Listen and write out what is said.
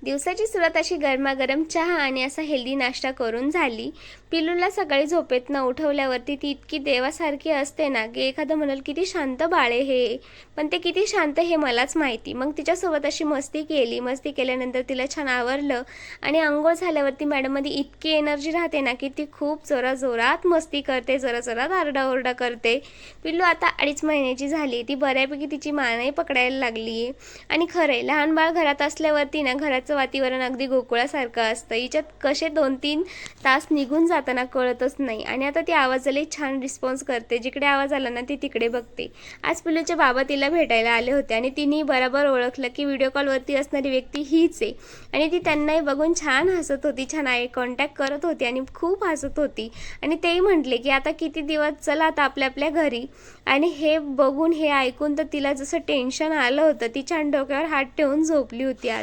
दिवसाची सुरुवात अशी गरमागरम चहा आणि असा हेल्दी नाश्ता करून झाली. पिल्लूला सकाळी झोपेतनं उठवल्यावरती ती इतकी देवासारखी असते ना, की एखादं म्हणाल किती शांत बाळ आहे हे, पण ते किती शांत हे मलाच माहिती. मग तिच्यासोबत अशी मस्ती केली. मस्ती केल्यानंतर तिला छान आवरलं आणि अंघोळ झाल्यावरती मॅडममध्ये इतकी एनर्जी राहते ना, की ती खूप जोराजोरात मस्ती करते, जोराजोरात आरडाओरडा करते. पिल्लू आता 2.5 महिन्याची झाली. ती बऱ्यापैकी तिची मानही पकडायला लागली आहे. आणि खरं आहे, लहान बाळ घरात असल्यावरती ना, घराचं वातावरण अगदी गोकुळासारखं असतं. हिच्यात कसे 2-3 तास निघून जाताना कळतच नाही. आणि आता ती आवाजाला छान रिस्पॉन्स करते. जिकडे आवाज आला ना, ती तिकडे बघते. आज पिल्लूचे बाबा तिला भेटायला आले होते आणि तिने बरोबर ओळखलं की व्हिडिओ कॉलवरती असणारी व्यक्ती हीच आहे. आणि ती त्यांनाही बघून छान हसत होती, छान आय कॉन्टॅक्ट करत होती आणि खूप हसत होती. आणि तेही म्हटले की आता किती दिवस, चला आता आपल्या आपल्या घरी. आणि हे बघून, हे ऐकून तर तिला जसं टेन्शन आलं होतं, ती छान डोक्यावर हात ठेवून झोपली होती आज.